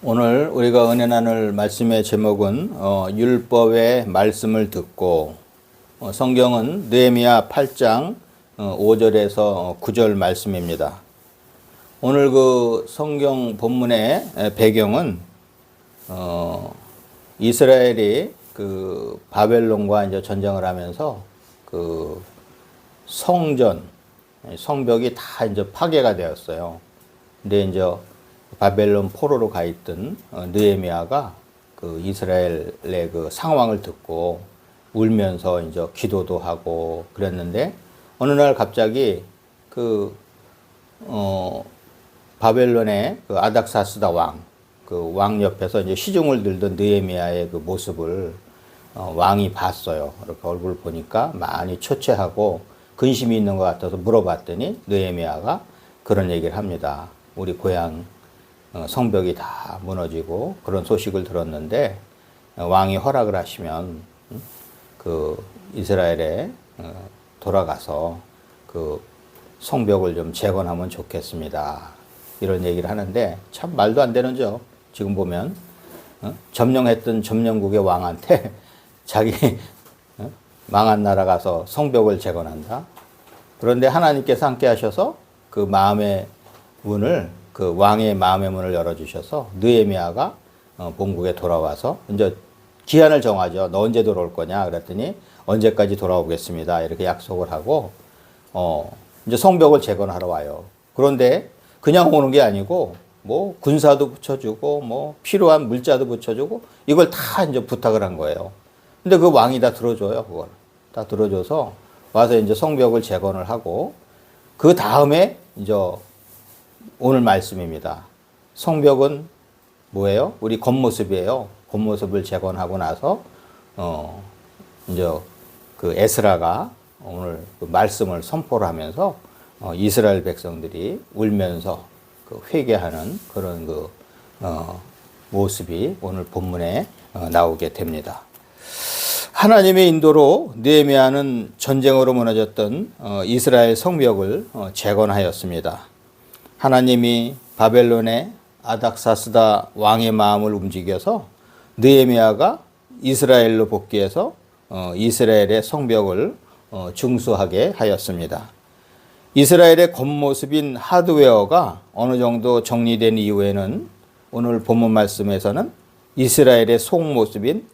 오늘 우리가 은혜 나눌 말씀의 제목은 율법의 말씀을 듣고, 성경은 느헤미야 8장 5절에서 9절 말씀입니다. 오늘 그 성경 본문의 배경은 이스라엘이 그 바벨론과 이제 전쟁을 하면서 그 성벽이 다 이제 파괴가 되었어요. 근데 이제 바벨론 포로로 가 있던 느헤미야가 그 이스라엘의 그 상황을 듣고 울면서 이제 기도도 하고 그랬는데, 어느 날 갑자기 바벨론의 그 아닥사스다 그 왕 옆에서 이제 시중을 들던 느헤미야의 그 모습을 왕이 봤어요. 이렇게 얼굴 보니까 많이 초췌하고 근심이 있는 것 같아서 물어봤더니 느헤미야가 그런 얘기를 합니다. 우리 고향 성벽이 다 무너지고 그런 소식을 들었는데, 왕이 허락을 하시면 그 이스라엘에 돌아가서 그 성벽을 좀 재건하면 좋겠습니다. 이런 얘기를 하는데, 참 말도 안 되는죠. 지금 보면 점령했던 점령국의 왕한테 자기 망한 나라 가서 성벽을 재건한다. 그런데 하나님께서 함께 하셔서 그 마음의 문을, 그 왕의 마음의 문을 열어주셔서 느헤미야가 본국에 돌아와서 이제 기한을 정하죠. 너 언제 돌아올 거냐 그랬더니 언제까지 돌아오겠습니다. 이렇게 약속을 하고 이제 성벽을 재건하러 와요. 그런데 그냥 오는 게 아니고 뭐 군사도 붙여주고 뭐 필요한 물자도 붙여주고 이걸 다 이제 부탁을 한 거예요. 근데 그 왕이 다 들어줘요. 그걸 다 들어줘서 와서 이제 성벽을 재건을 하고, 그 다음에 이제 오늘 말씀입니다. 성벽은 뭐예요? 우리 겉모습이에요. 겉모습을 재건하고 나서 이제 그 에스라가 오늘 그 말씀을 선포를 하면서 이스라엘 백성들이 울면서 그 회개하는 그런 그 모습이 오늘 본문에 나오게 됩니다. 하나님의 인도로 느헤미야는 전쟁으로 무너졌던 이스라엘 성벽을 재건하였습니다. 하나님이 바벨론의 아닥사스다 왕의 마음을 움직여서 느헤미야가 이스라엘로 복귀해서 이스라엘의 성벽을 중수하게 하였습니다. 이스라엘의 겉모습인 하드웨어가 어느 정도 정리된 이후에는 오늘 본문 말씀에서는 이스라엘의 속모습인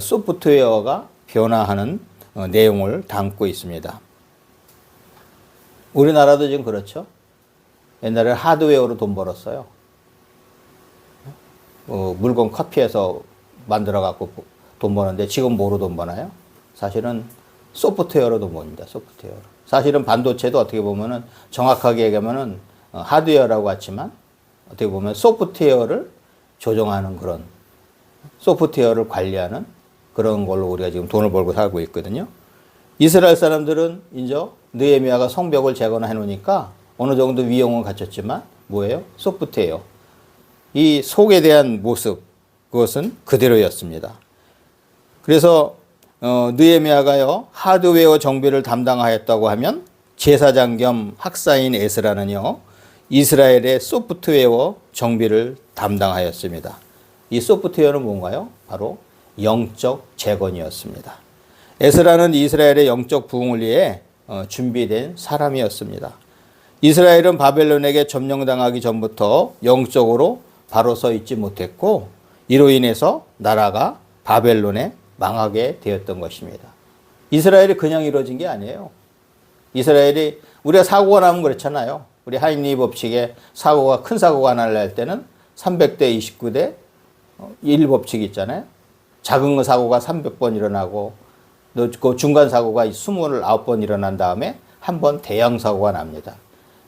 소프트웨어가 변화하는 내용을 담고 있습니다. 우리나라도 지금 그렇죠. 옛날에 하드웨어로 돈 벌었어요. 물건 커피에서 만들어 갖고 돈 버는데 지금 뭐로 돈 버나요? 사실은 소프트웨어로 돈 버립니다. 소프트웨어로. 사실은 반도체도 어떻게 보면은 정확하게 얘기하면은 하드웨어라고 하지만 어떻게 보면 소프트웨어를 조정하는 그런, 소프트웨어를 관리하는 그런 걸로 우리가 지금 돈을 벌고 살고 있거든요. 이스라엘 사람들은 이제 느헤미야가 성벽을 재건해 놓으니까 어느 정도 위용은 갖췄지만 뭐예요? 소프트웨어. 이 속에 대한 모습, 그것은 그대로였습니다. 그래서 느헤미야가요 하드웨어 정비를 담당하였다고 하면 제사장 겸 학사인 에스라는요 이스라엘의 소프트웨어 정비를 담당하였습니다. 이 소프트웨어는 뭔가요? 바로 영적 재건이었습니다. 에스라는 이스라엘의 영적 부흥을 위해 준비된 사람이었습니다. 이스라엘은 바벨론에게 점령당하기 전부터 영적으로 바로 서 있지 못했고, 이로 인해서 나라가 바벨론에 망하게 되었던 것입니다. 이스라엘이 그냥 이루어진 게 아니에요. 이스라엘이, 우리가 사고가 나면 그렇잖아요. 우리 하임리 법칙에 큰 사고가 날 때는 300대 29대 1 법칙이 있잖아요. 작은 거 사고가 300번 일어나고 그 중간 사고가 29번 일어난 다음에 한 번 대형 사고가 납니다.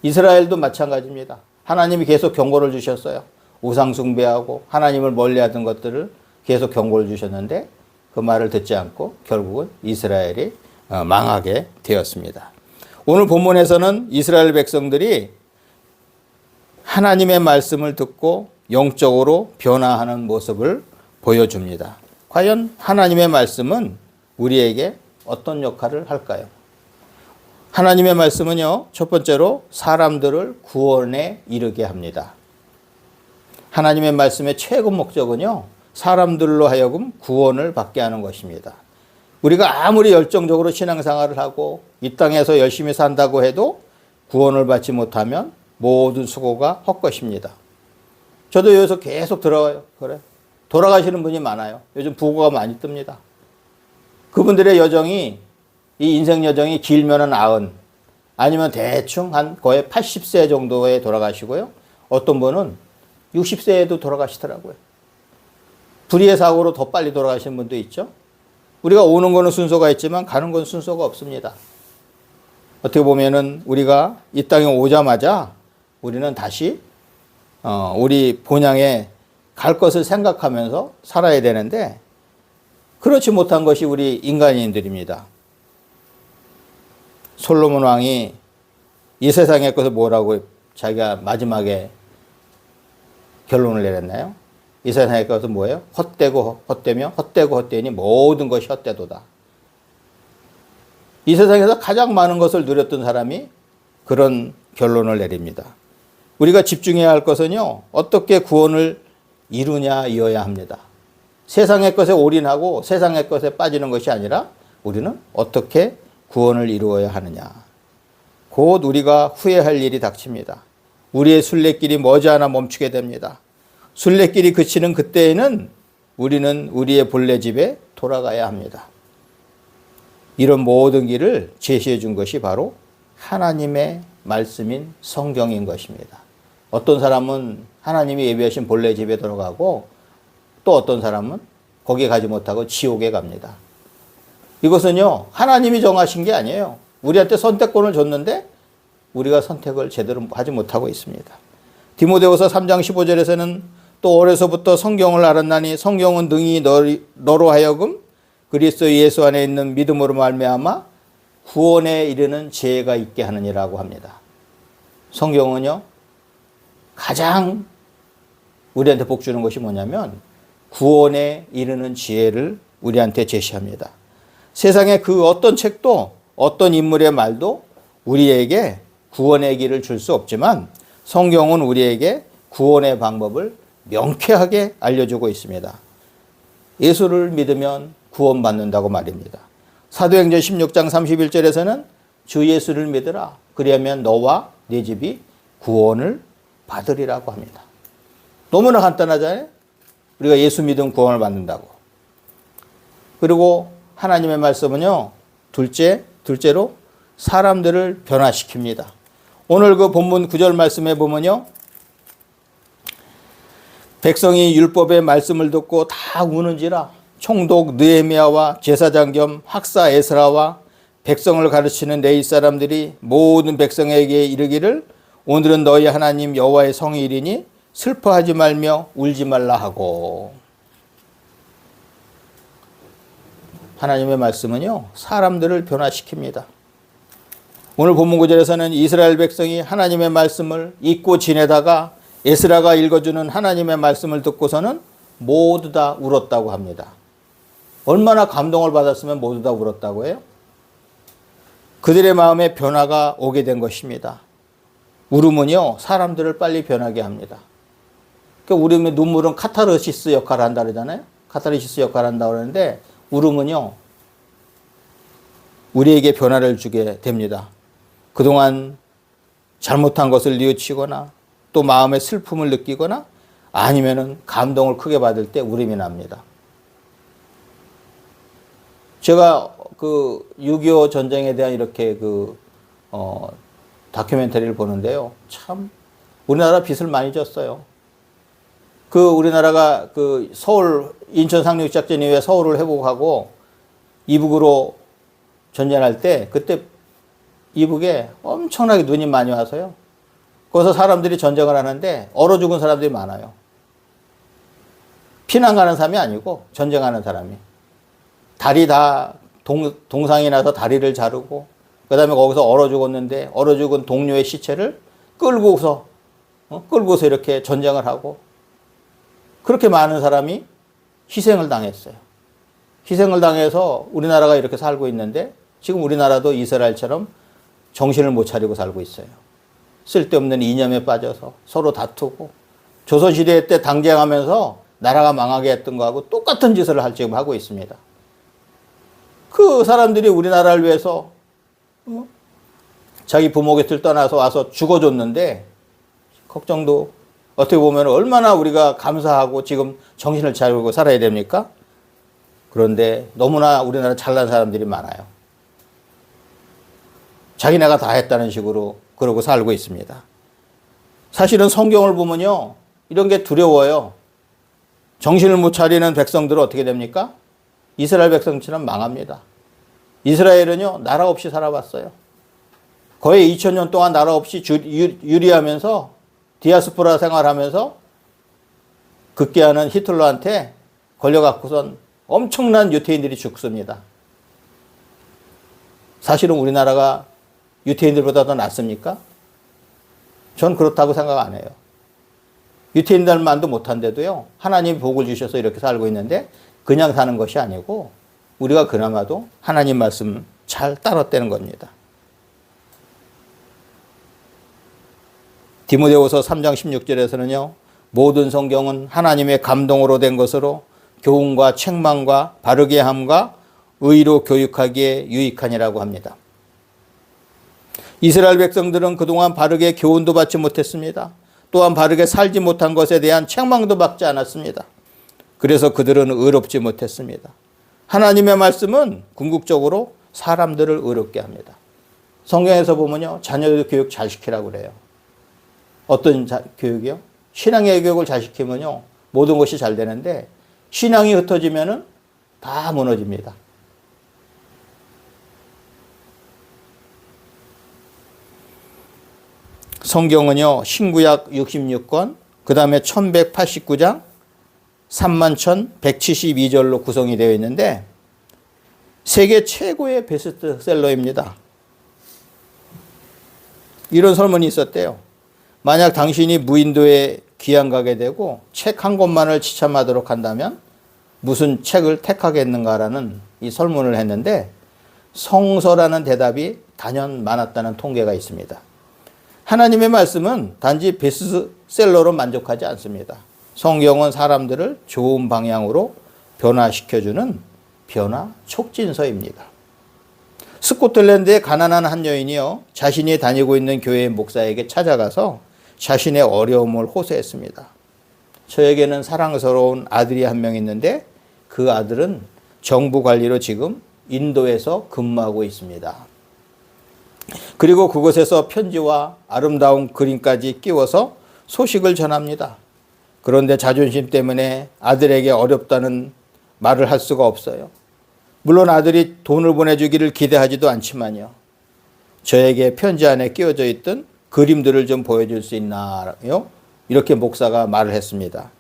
이스라엘도 마찬가지입니다. 하나님이 계속 경고를 주셨어요. 우상 숭배하고 하나님을 멀리하던 것들을 계속 경고를 주셨는데 그 말을 듣지 않고 결국은 이스라엘이 망하게 되었습니다. 오늘 본문에서는 이스라엘 백성들이 하나님의 말씀을 듣고 영적으로 변화하는 모습을 보여줍니다. 과연 하나님의 말씀은 우리에게 어떤 역할을 할까요? 하나님의 말씀은요, 첫 번째로 사람들을 구원에 이르게 합니다. 하나님의 말씀의 최고 목적은요, 사람들로 하여금 구원을 받게 하는 것입니다. 우리가 아무리 열정적으로 신앙생활을 하고 이 땅에서 열심히 산다고 해도 구원을 받지 못하면 모든 수고가 헛것입니다. 저도 여기서 계속 들어가요. 그래. 돌아가시는 분이 많아요. 요즘 부고가 많이 뜹니다. 그분들의 여정이, 이 인생 여정이 길면은 90, 아니면 대충 한 거의 80세 정도에 돌아가시고요. 어떤 분은 60세에도 돌아가시더라고요. 불의의 사고로 더 빨리 돌아가시는 분도 있죠. 우리가 오는 거는 순서가 있지만 가는 건 순서가 없습니다. 어떻게 보면은 우리가 이 땅에 오자마자 우리는 다시 우리 본향에 갈 것을 생각하면서 살아야 되는데 그렇지 못한 것이 우리 인간인들입니다. 솔로몬 왕이 이 세상의 것을 뭐라고 자기가 마지막에 결론을 내렸나요? 이 세상의 것은 뭐예요? 헛되고 헛되며 헛되고 헛되니 모든 것이 헛되도다. 이 세상에서 가장 많은 것을 누렸던 사람이 그런 결론을 내립니다. 우리가 집중해야 할 것은요, 어떻게 구원을 이루냐 이어야 합니다. 세상의 것에 올인하고 세상의 것에 빠지는 것이 아니라 우리는 어떻게 구원을 이루어야 하느냐. 곧 우리가 후회할 일이 닥칩니다. 우리의 순례길이 머지않아 멈추게 됩니다. 순례길이 그치는 그때에는 우리는 우리의 본래 집에 돌아가야 합니다. 이런 모든 길을 제시해 준 것이 바로 하나님의 말씀인 성경인 것입니다. 어떤 사람은 하나님이 예비하신 본래 집에 들어가고 또 어떤 사람은 거기에 가지 못하고 지옥에 갑니다. 이것은요, 하나님이 정하신 게 아니에요. 우리한테 선택권을 줬는데 우리가 선택을 제대로 하지 못하고 있습니다. 디모데후서 3장 15절에서는 또 어려서부터 성경을 알았나니 성경은 능히 너로 하여금 그리스도 예수 안에 있는 믿음으로 말미암아 구원에 이르는 지혜가 있게 하느니라고 합니다. 성경은요, 가장 우리한테 복 주는 것이 뭐냐면 구원에 이르는 지혜를 우리한테 제시합니다. 세상에 그 어떤 책도 어떤 인물의 말도 우리에게 구원의 길을 줄 수 없지만 성경은 우리에게 구원의 방법을 명쾌하게 알려주고 있습니다. 예수를 믿으면 구원받는다고 말입니다. 사도행전 16장 31절에서는 주 예수를 믿으라. 그리하면 너와 네 집이 구원을 받으리라고 합니다. 너무나 간단하잖아요. 우리가 예수 믿으면 구원을 받는다고. 그리고 하나님의 말씀은요, 둘째로 사람들을 변화시킵니다. 오늘 그 본문 9절 말씀에 보면요, 백성이 율법의 말씀을 듣고 다 우는지라 총독 느헤미야와 제사장 겸 학사 에스라와 백성을 가르치는 레위 사람들이 모든 백성에게 이르기를 오늘은 너희 하나님 여호와의 성일이니 슬퍼하지 말며 울지 말라 하고. 하나님의 말씀은요, 사람들을 변화시킵니다. 오늘 본문 9절에서는 이스라엘 백성이 하나님의 말씀을 잊고 지내다가 에스라가 읽어주는 하나님의 말씀을 듣고서는 모두 다 울었다고 합니다. 얼마나 감동을 받았으면 모두 다 울었다고 해요? 그들의 마음에 변화가 오게 된 것입니다. 울음은요, 사람들을 빨리 변하게 합니다. 그러니까 우리의 눈물은 카타르시스 역할을 한다 그러잖아요. 카타르시스 역할을 한다고 그러는데 울음은요, 우리에게 변화를 주게 됩니다. 그동안 잘못한 것을 뉘우치거나 또 마음의 슬픔을 느끼거나 아니면은 감동을 크게 받을 때 울음이 납니다. 제가 그 6.25 전쟁에 대한 이렇게 다큐멘터리를 보는데요. 참 우리나라 빚을 많이 졌어요. 우리나라가 서울 인천 상륙작전 이후에 서울을 회복하고 이북으로 전쟁할 때 그때 이북에 엄청나게 눈이 많이 와서요. 거기서 사람들이 전쟁을 하는데 얼어 죽은 사람들이 많아요. 피난 가는 사람이 아니고 전쟁하는 사람이. 다리 다 동상이 나서 다리를 자르고 그다음에 거기서 얼어 죽었는데 얼어 죽은 동료의 시체를 끌고서 이렇게 전쟁을 하고 그렇게 많은 사람이 희생을 당했어요. 희생을 당해서 우리나라가 이렇게 살고 있는데 지금 우리나라도 이스라엘처럼 정신을 못 차리고 살고 있어요. 쓸데없는 이념에 빠져서 서로 다투고 조선시대 때 당쟁하면서 나라가 망하게 했던 거하고 똑같은 짓을 지금 하고 있습니다. 그 사람들이 우리나라를 위해서 자기 부모 곁을 떠나서 와서 죽어줬는데 걱정도 어떻게 보면 얼마나 우리가 감사하고 지금 정신을 차리고 살아야 됩니까? 그런데 너무나 우리나라 잘난 사람들이 많아요. 자기네가 다 했다는 식으로 그러고 살고 있습니다. 사실은 성경을 보면요, 이런 게 두려워요. 정신을 못 차리는 백성들은 어떻게 됩니까? 이스라엘 백성처럼 망합니다. 이스라엘은요, 나라 없이 살아왔어요. 거의 2000년 동안 나라 없이 유리하면서 디아스포라 생활하면서 극기하는 히틀러한테 걸려갖고선 엄청난 유태인들이 죽습니다. 사실은 우리나라가 유태인들보다 더 낫습니까? 전 그렇다고 생각 안 해요. 유태인들만도 못한데도요, 하나님이 복을 주셔서 이렇게 살고 있는데 그냥 사는 것이 아니고 우리가 그나마도 하나님 말씀 잘 따랐다는 겁니다. 디모데후서 3장 16절에서는요. 모든 성경은 하나님의 감동으로 된 것으로 교훈과 책망과 바르게 함과 의로 교육하기에 유익하니라고 합니다. 이스라엘 백성들은 그동안 바르게 교훈도 받지 못했습니다. 또한 바르게 살지 못한 것에 대한 책망도 받지 않았습니다. 그래서 그들은 의롭지 못했습니다. 하나님의 말씀은 궁극적으로 사람들을 의롭게 합니다. 성경에서 보면요. 자녀들 교육 잘 시키라고 그래요. 어떤 교육이요? 신앙의 교육을 잘 시키면요. 모든 것이 잘 되는데 신앙이 흩어지면은 다 무너집니다. 성경은요. 신구약 66권, 그 다음에 1189장, 31,172절로 구성이 되어 있는데 세계 최고의 베스트셀러입니다. 이런 설문이 있었대요. 만약 당신이 무인도에 귀양 가게 되고 책 한 권만을 지참하도록 한다면 무슨 책을 택하겠는가라는 이 설문을 했는데 성서라는 대답이 단연 많았다는 통계가 있습니다. 하나님의 말씀은 단지 베스트셀러로 만족하지 않습니다. 성경은 사람들을 좋은 방향으로 변화시켜주는 변화 촉진서입니다. 스코틀랜드의 가난한 한 여인이요, 자신이 다니고 있는 교회의 목사에게 찾아가서 자신의 어려움을 호소했습니다. 저에게는 사랑스러운 아들이 한 명 있는데 그 아들은 정부 관리로 지금 인도에서 근무하고 있습니다. 그리고 그곳에서 편지와 아름다운 그림까지 끼워서 소식을 전합니다. 그런데 자존심 때문에 아들에게 어렵다는 말을 할 수가 없어요. 물론 아들이 돈을 보내주기를 기대하지도 않지만요. 저에게 편지 안에 끼워져 있던 그림들을 좀 보여줄 수 있나요? 이렇게 목사가 말을 했습니다.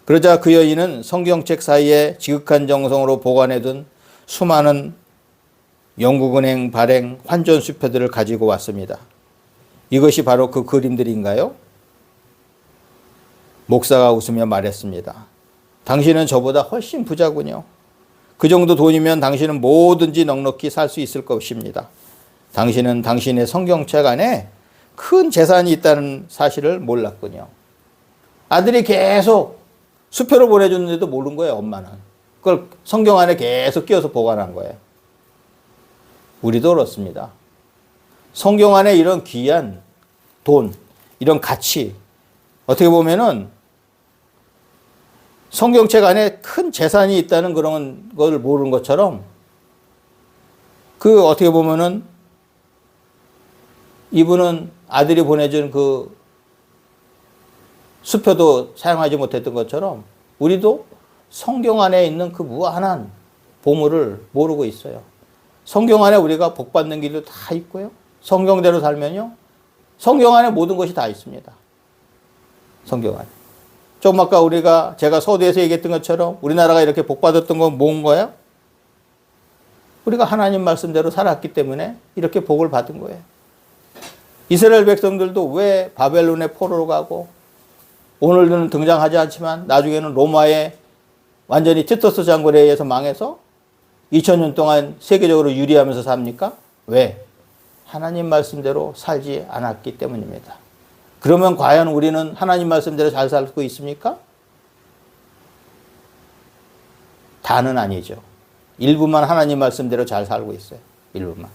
그러자 그 여인은 성경책 사이에 지극한 정성으로 보관해둔 수많은 영국은행 발행 환전 수표들을 가지고 왔습니다. 이것이 바로 그 그림들인가요? 목사가 웃으며 말했습니다. 당신은 저보다 훨씬 부자군요. 그 정도 돈이면 당신은 뭐든지 넉넉히 살 수 있을 것입니다. 당신은 당신의 성경책 안에 큰 재산이 있다는 사실을 몰랐군요. 아들이 계속 수표를 보내줬는데도 모른 거예요, 엄마는. 그걸 성경 안에 계속 끼워서 보관한 거예요. 우리도 그렇습니다. 성경 안에 이런 귀한 돈, 이런 가치, 어떻게 보면은 성경책 안에 큰 재산이 있다는 그런 걸 모르는 것처럼 그 어떻게 보면은 이분은 아들이 보내준 그 수표도 사용하지 못했던 것처럼 우리도 성경 안에 있는 그 무한한 보물을 모르고 있어요. 성경 안에 우리가 복 받는 길도 다 있고요. 성경대로 살면요. 성경 안에 모든 것이 다 있습니다. 성경 안에. 좀 아까 제가 서두에서 얘기했던 것처럼 우리나라가 이렇게 복 받았던 건 뭔 거예요? 우리가 하나님 말씀대로 살았기 때문에 이렇게 복을 받은 거예요. 이스라엘 백성들도 왜 바벨론의 포로로 가고 오늘은 등장하지 않지만 나중에는 로마의 완전히 티투스 장군에 의해서 망해서 2000년 동안 세계적으로 유리하면서 삽니까? 왜? 하나님 말씀대로 살지 않았기 때문입니다. 그러면 과연 우리는 하나님 말씀대로 잘 살고 있습니까? 다는 아니죠. 일부만 하나님 말씀대로 잘 살고 있어요. 일부만.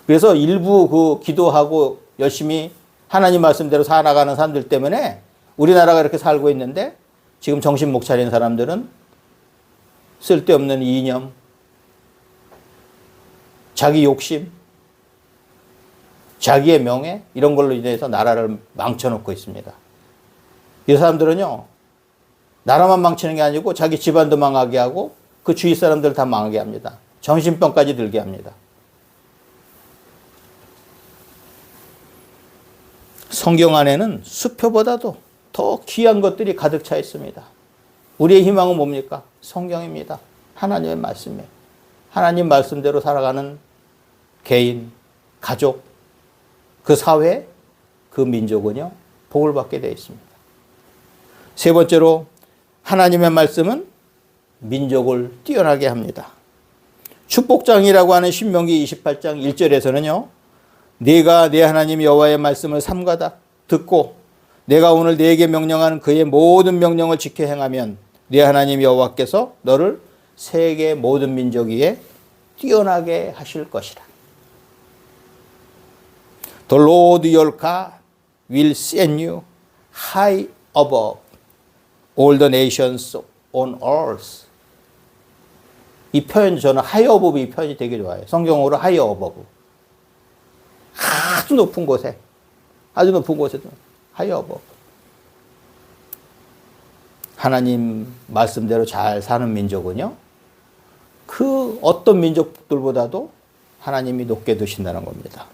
그래서 일부 그 기도하고 열심히 하나님 말씀대로 살아가는 사람들 때문에 우리나라가 이렇게 살고 있는데 지금 정신 못 차린 사람들은 쓸데없는 이념, 자기 욕심, 자기의 명예 이런 걸로 인해서 나라를 망쳐놓고 있습니다. 이 사람들은요. 나라만 망치는 게 아니고 자기 집안도 망하게 하고 그 주위 사람들 다 망하게 합니다. 정신병까지 들게 합니다. 성경 안에는 수표보다도 더 귀한 것들이 가득 차 있습니다. 우리의 희망은 뭡니까? 성경입니다. 하나님의 말씀이에요. 하나님 말씀대로 살아가는 개인, 가족, 그 사회, 그 민족은요, 복을 받게 되어 있습니다. 세 번째로, 하나님의 말씀은 민족을 뛰어나게 합니다. 축복장이라고 하는 신명기 28장 1절에서는요, 네가 내 하나님 여호와의 말씀을 삼가다 듣고 내가 오늘 네게 명령하는 그의 모든 명령을 지켜 행하면 네 하나님 여호와께서 너를 세계 모든 민족 위에 뛰어나게 하실 것이라. The Lord your God will send you high above all the nations on earth. 이 표현, 저는 high above 이 표현이 되게 좋아요. 성경어로 high above. 아주 높은 곳에, 아주 높은 곳에도 high above. 하나님 말씀대로 잘 사는 민족은요, 그 어떤 민족들보다도 하나님이 높게 두신다는 겁니다.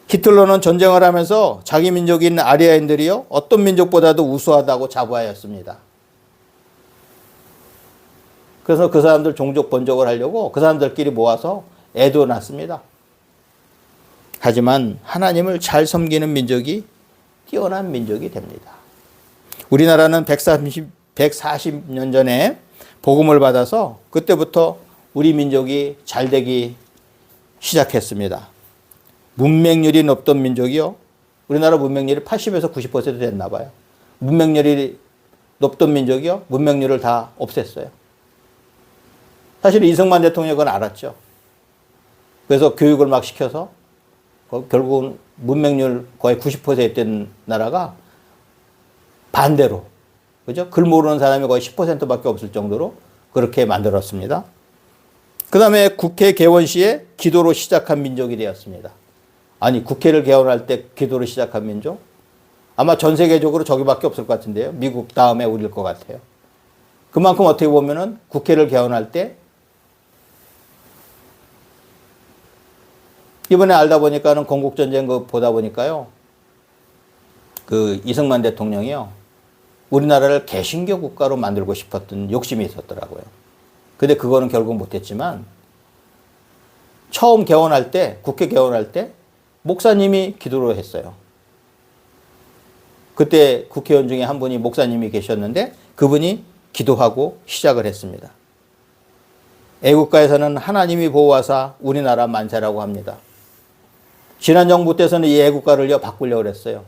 히틀러는 전쟁을 하면서 자기 민족인 아리아인들이요, 어떤 민족보다도 우수하다고 자부하였습니다. 그래서 그 사람들 종족 번적을 하려고 그 사람들끼리 모아서 애도 났습니다. 하지만 하나님을 잘 섬기는 민족이 뛰어난 민족이 됩니다. 우리나라는 140년 전에 복음을 받아서 그때부터 우리 민족이 잘 되기 시작했습니다. 문맹률이 높던 민족이요. 우리나라 문맹률이 80에서 90% 됐나 봐요. 문맹률이 높던 민족이요. 문맹률을 다 없앴어요. 사실 이승만 대통령은 그건 알았죠. 그래서 교육을 막 시켜서 결국은 문맹률 거의 90%된 나라가 반대로, 그죠? 글 모르는 사람이 거의 10%밖에 없을 정도로 그렇게 만들었습니다. 그 다음에 국회 개원 시에 기도로 시작한 민족이 되었습니다. 아니, 국회를 개원할 때 기도로 시작한 민족? 아마 전 세계적으로 저기밖에 없을 것 같은데요. 미국 다음에 우리일 것 같아요. 그만큼 어떻게 보면은 국회를 개원할 때 이번에 알다 보니까는 건국전쟁 보다 보니까요. 그 이승만 대통령이요. 우리나라를 개신교 국가로 만들고 싶었던 욕심이 있었더라고요. 근데 그거는 결국 못했지만 처음 개원할 때, 국회 개원할 때 목사님이 기도를 했어요. 그때 국회의원 중에 한 분이 목사님이 계셨는데 그분이 기도하고 시작을 했습니다. 애국가에서는 하나님이 보호하사 우리나라 만세라고 합니다. 지난 정부 때서는 이 애국가를요 바꾸려고 그랬어요.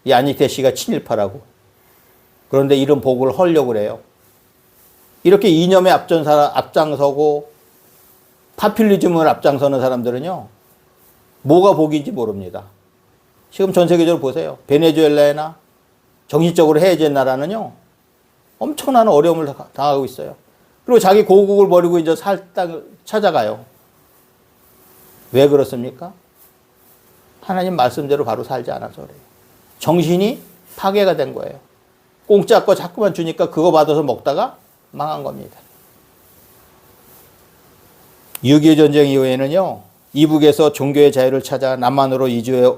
이 안익태 씨가 친일파라고. 그런데 이런 복을 헐려고 그래요. 이렇게 이념에 앞장서고 파퓰리즘을 앞장서는 사람들은요, 뭐가 복인지 모릅니다. 지금 전 세계적으로 보세요. 베네수엘라나 정신적으로 해외진 나라는요, 엄청난 어려움을 당하고 있어요. 그리고 자기 고국을 버리고 이제 살 땅을 찾아가요. 왜 그렇습니까? 하나님 말씀대로 바로 살지 않아서 그래요. 정신이 파괴가 된 거예요. 공짜 거 자꾸만 주니까 그거 받아서 먹다가 망한 겁니다. 6.25 전쟁 이후에는요, 이북에서 종교의 자유를 찾아 남한으로 이주해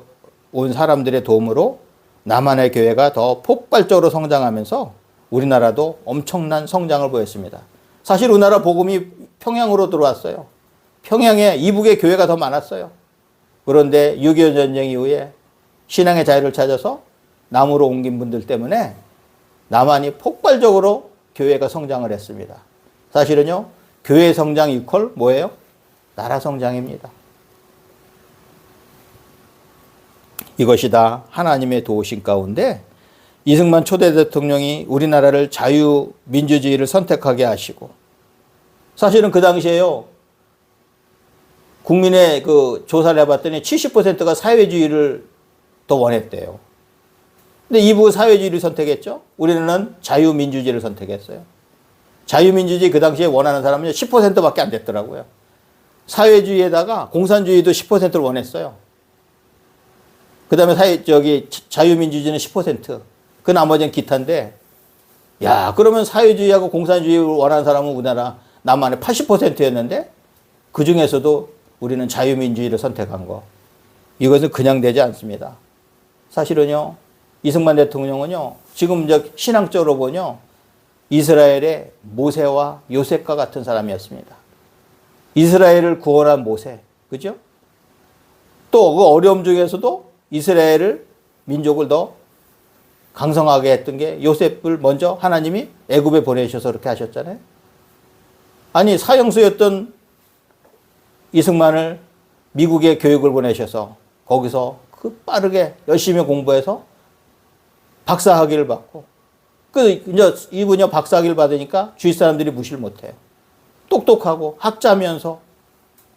온 사람들의 도움으로 남한의 교회가 더 폭발적으로 성장하면서 우리나라도 엄청난 성장을 보였습니다. 사실 우리나라 복음이 평양으로 들어왔어요. 평양에 이북의 교회가 더 많았어요. 그런데 6.25 전쟁 이후에 신앙의 자유를 찾아서 남으로 옮긴 분들 때문에 남한이 폭발적으로 교회가 성장을 했습니다. 사실은요, 교회 성장 이퀄 뭐예요? 나라 성장입니다. 이것이 다 하나님의 도우신 가운데 이승만 초대 대통령이 우리나라를 자유민주주의를 선택하게 하시고, 사실은 그 당시에요, 국민의 그 조사를 해봤더니 70%가 사회주의를 더 원했대요. 근데 이부 사회주의를 선택했죠. 우리는 자유민주주의를 선택했어요. 자유민주주의 그 당시에 원하는 사람은 10%밖에 안 됐더라고요. 사회주의에다가 공산주의도 10%를 원했어요. 그 다음에 자유민주주의는 10%. 그 나머지는 기타인데, 야, 그러면 사회주의하고 공산주의를 원하는 사람은 우리나라 남한의 80%였는데, 그 중에서도 우리는 자유민주주의를 선택한 거. 이것은 그냥 되지 않습니다. 사실은요, 이승만 대통령은요, 지금 신앙적으로 보면요, 이스라엘의 모세와 요셉과 같은 사람이었습니다. 이스라엘을 구원한 모세, 그죠? 또 그 어려움 중에서도 이스라엘을, 민족을 더 강성하게 했던 게 요셉을 먼저 하나님이 애굽에 보내셔서 그렇게 하셨잖아요. 아니, 사형수였던 이승만을 미국에 교육을 보내셔서 거기서 그 빠르게 열심히 공부해서 박사학위를 받고, 이제 이분이 박사학위를 받으니까 주위 사람들이 무시를 못해요. 똑똑하고 학자면서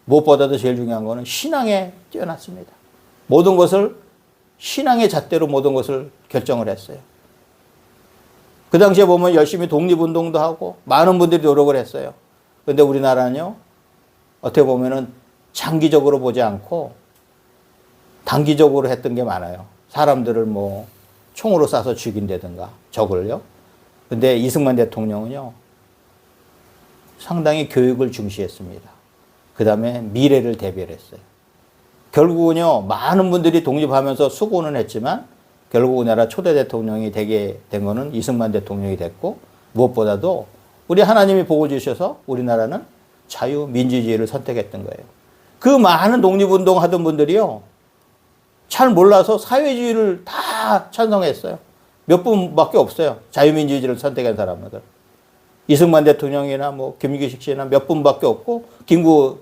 무엇보다도 제일 중요한 거는 신앙에 뛰어났습니다. 모든 것을 신앙의 잣대로 모든 것을 결정을 했어요. 그 당시에 보면 열심히 독립운동도 하고 많은 분들이 노력을 했어요. 그런데 우리나라는요, 어떻게 보면은 장기적으로 보지 않고 단기적으로 했던 게 많아요. 사람들을 뭐 총으로 쏴서 죽인다든가 적을요. 근데 이승만 대통령은요, 상당히 교육을 중시했습니다. 그 다음에 미래를 대비했어요. 결국은요, 많은 분들이 독립하면서 수고는 했지만 결국 우리나라 초대 대통령이 되게 된 거는 이승만 대통령이 됐고, 무엇보다도 우리 하나님이 복을 주셔서 우리나라는 자유민주주의를 선택했던 거예요. 그 많은 독립운동 하던 분들이요, 잘 몰라서 사회주의를 다 찬성했어요. 몇 분밖에 없어요. 자유민주주의를 선택한 사람들. 이승만 대통령이나 뭐 김규식 씨나 몇 분밖에 없고, 김구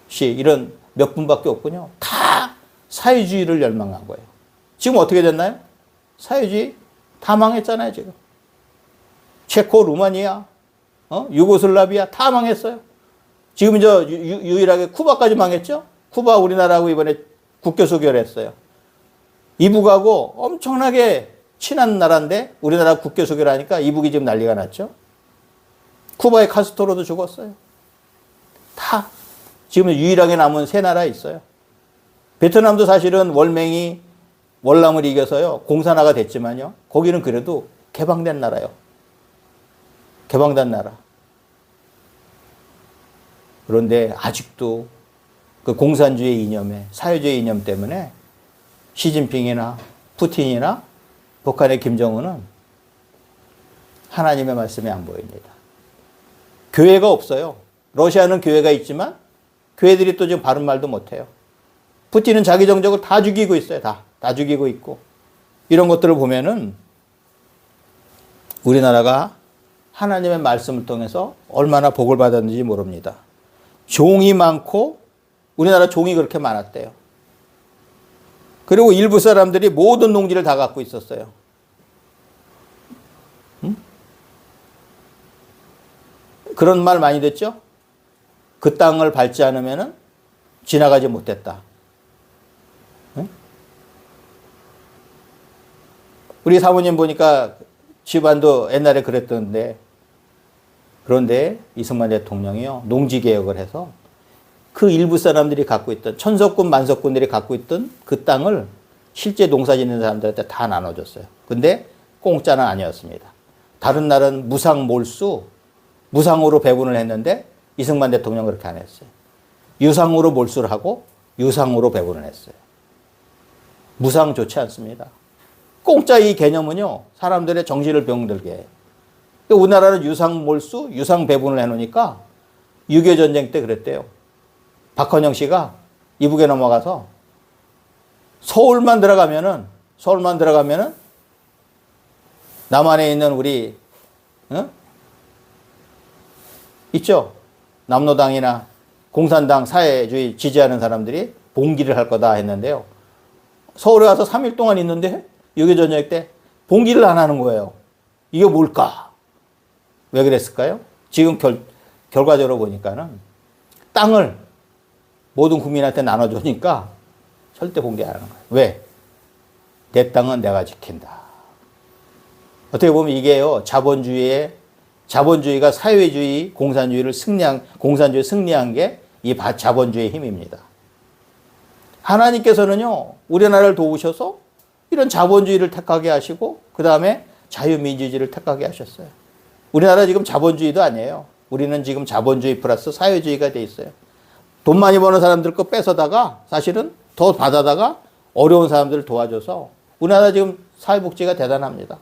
씨 이런 몇 분밖에 없군요. 다 사회주의를 열망한 거예요. 지금 어떻게 됐나요? 사회주의 다 망했잖아요, 지금. 체코, 루마니아, 유고슬라비아 다 망했어요. 지금 유일하게 쿠바까지 망했죠? 쿠바 우리나라하고 이번에 국교 수교했어요. 이북하고 엄청나게 친한 나라인데 우리나라 국교 수교를 하니까 이북이 지금 난리가 났죠. 쿠바의 카스트로도 죽었어요. 다 지금 유일하게 남은 세 나라 있어요. 베트남도 사실은 월맹이 월남을 이겨서요, 공산화가 됐지만요, 거기는 그래도 개방된 나라예요. 개방된 나라. 그런데 아직도 그 공산주의 이념에, 사회주의 이념 때문에 시진핑이나 푸틴이나 북한의 김정은은 하나님의 말씀이 안 보입니다. 교회가 없어요. 러시아는 교회가 있지만 교회들이 또 지금 바른 말도 못해요. 푸틴은 자기 정적을 다 죽이고 있어요. 다 죽이고 있고. 이런 것들을 보면은 우리나라가 하나님의 말씀을 통해서 얼마나 복을 받았는지 모릅니다. 종이 많고, 우리나라 종이 그렇게 많았대요. 그리고 일부 사람들이 모든 농지를 다 갖고 있었어요. 그런 말 많이 듣죠? 그 땅을 밟지 않으면 지나가지 못했다. 우리 사모님 보니까 집안도 옛날에 그랬던데, 그런데 이승만 대통령이요, 농지개혁을 해서 그 일부 사람들이 갖고 있던, 천석군, 만석군들이 갖고 있던 그 땅을 실제 농사 짓는 사람들한테 다 나눠줬어요. 근데 공짜는 아니었습니다. 다른 나라는 무상 몰수, 무상으로 배분을 했는데 이승만 대통령은 그렇게 안 했어요. 유상으로 몰수를 하고 유상으로 배분을 했어요. 무상 좋지 않습니다. 공짜 이 개념은요, 사람들의 정신을 병들게 해요. 우리나라는 유상 몰수, 유상 배분을 해놓으니까 6.25 전쟁 때 그랬대요. 박헌영 씨가 이북에 넘어가서 서울만 들어가면은 남한에 있는 우리, 있죠? 남로당이나 공산당 사회주의 지지하는 사람들이 봉기를 할 거다 했는데요. 서울에 와서 3일 동안 있는데 6.25 전쟁 때 봉기를 안 하는 거예요. 이게 뭘까? 왜 그랬을까요? 지금 결과적으로 보니까는 땅을 모든 국민한테 나눠주니까 절대 봉기 안 하는 거예요. 왜? 내 땅은 내가 지킨다. 어떻게 보면 이게요, 자본주의가 사회주의, 공산주의를 승리한 게 이 자본주의의 힘입니다. 하나님께서는요, 우리나라를 도우셔서 이런 자본주의를 택하게 하시고, 그 다음에 자유민주주의를 택하게 하셨어요. 우리나라 지금 자본주의도 아니에요. 우리는 지금 자본주의 플러스 사회주의가 돼 있어요. 돈 많이 버는 사람들 거 뺏어다가 사실은 더 받아다가 어려운 사람들을 도와줘서 우리나라 지금 사회복지가 대단합니다.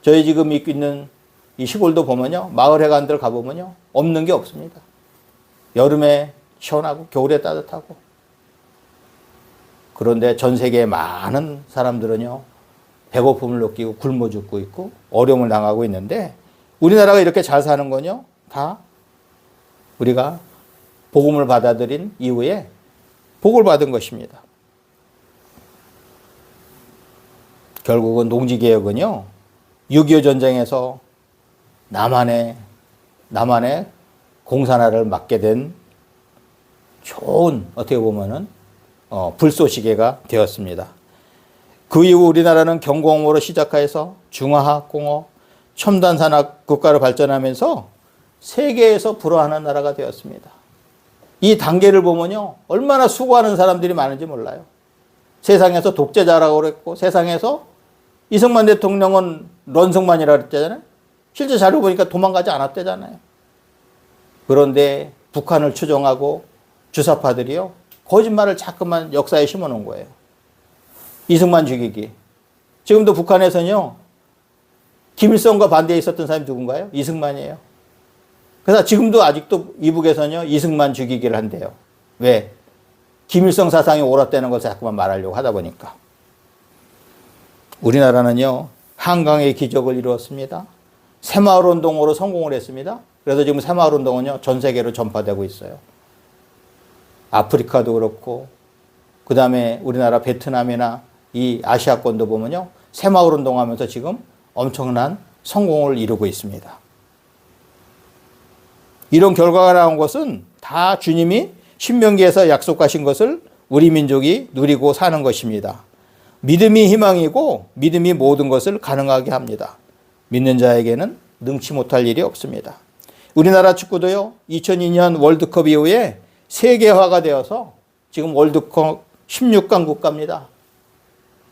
저희 지금 있고 있는 이 시골도 보면요, 마을 해관들 가보면요, 없는 게 없습니다. 여름에 시원하고 겨울에 따뜻하고. 그런데 전 세계의 많은 사람들은요, 배고픔을 느끼고 굶어 죽고 있고 어려움을 당하고 있는데, 우리나라가 이렇게 잘 사는 건요, 다 우리가 복음을 받아들인 이후에 복을 받은 것입니다. 결국은 농지개혁은요, 6.25 전쟁에서 남한의 공산화를 막게 된 좋은, 어떻게 보면은 불쏘시개가 되었습니다. 그 이후 우리나라는 경공업으로 시작해서 중화학공업, 첨단산업 국가로 발전하면서 세계에서 불화하는 나라가 되었습니다. 이 단계를 보면요, 얼마나 수고하는 사람들이 많은지 몰라요. 세상에서 독재자라고 그랬고, 세상에서 이승만 대통령은 런승만이라고 그랬잖아요. 실제 자료 보니까 도망가지 않았대잖아요. 그런데 북한을 추종하고 주사파들이요, 거짓말을 자꾸만 역사에 심어놓은 거예요. 이승만 죽이기. 지금도 북한에서는요, 김일성과 반대에 있었던 사람이 누군가요? 이승만이에요. 그래서 지금도 아직도 이북에서는요, 이승만 죽이기를 한대요. 왜? 김일성 사상이 옳았다는 것을 자꾸만 말하려고 하다 보니까. 우리나라는요, 한강의 기적을 이루었습니다. 새마을 운동으로 성공을 했습니다. 그래서 지금 새마을 운동은요, 전 세계로 전파되고 있어요. 아프리카도 그렇고, 그 다음에 우리나라 베트남이나 이 아시아권도 보면요, 새마을 운동하면서 지금 엄청난 성공을 이루고 있습니다. 이런 결과가 나온 것은 다 주님이 신명기에서 약속하신 것을 우리 민족이 누리고 사는 것입니다. 믿음이 희망이고 믿음이 모든 것을 가능하게 합니다. 믿는 자에게는 능치 못할 일이 없습니다. 우리나라 축구도요, 2002년 월드컵 이후에 세계화가 되어서 지금 월드컵 16강 국가입니다.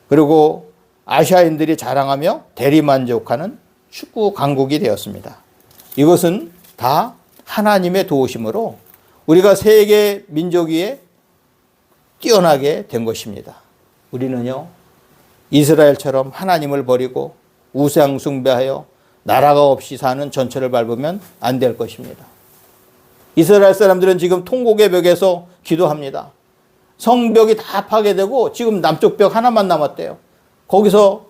그리고 아시아인들이 자랑하며 대리만족하는 축구 강국이 되었습니다. 이것은 다 하나님의 도우심으로 우리가 세계 민족 위에 뛰어나게 된 것입니다. 우리는요, 이스라엘처럼 하나님을 버리고 우상 숭배하여 나라가 없이 사는 전철을 밟으면 안 될 것입니다. 이스라엘 사람들은 지금 통곡의 벽에서 기도합니다. 성벽이 다 파괴되고 지금 남쪽 벽 하나만 남았대요. 거기서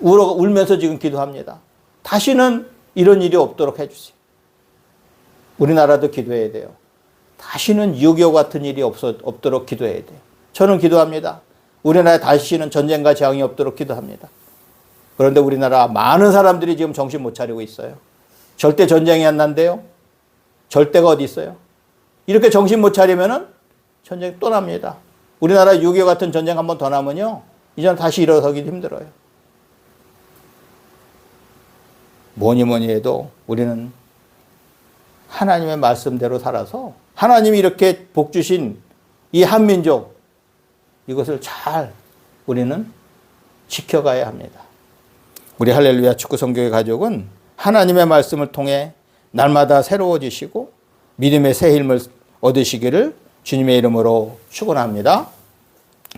울면서 지금 기도합니다. 다시는 이런 일이 없도록 해주세요. 우리나라도 기도해야 돼요. 다시는 6.25 같은 일이 없도록 기도해야 돼요. 저는 기도합니다. 우리나라에 다시는 전쟁과 재앙이 없도록 기도합니다. 그런데 우리나라 많은 사람들이 지금 정신 못 차리고 있어요. 절대 전쟁이 안 난대요. 절대가 어디 있어요. 이렇게 정신 못 차리면은 전쟁이 또 납니다. 우리나라 6.25 같은 전쟁 한 번 더 나면요, 이제는 다시 일어서기 힘들어요. 뭐니 해도 우리는 하나님의 말씀대로 살아서 하나님이 이렇게 복 주신 이 한민족, 이것을 잘 우리는 지켜가야 합니다. 우리 할렐루야 축구 성교회 가족은 하나님의 말씀을 통해 날마다 새로워지시고 믿음의 새 힘을 얻으시기를 주님의 이름으로 축원합니다.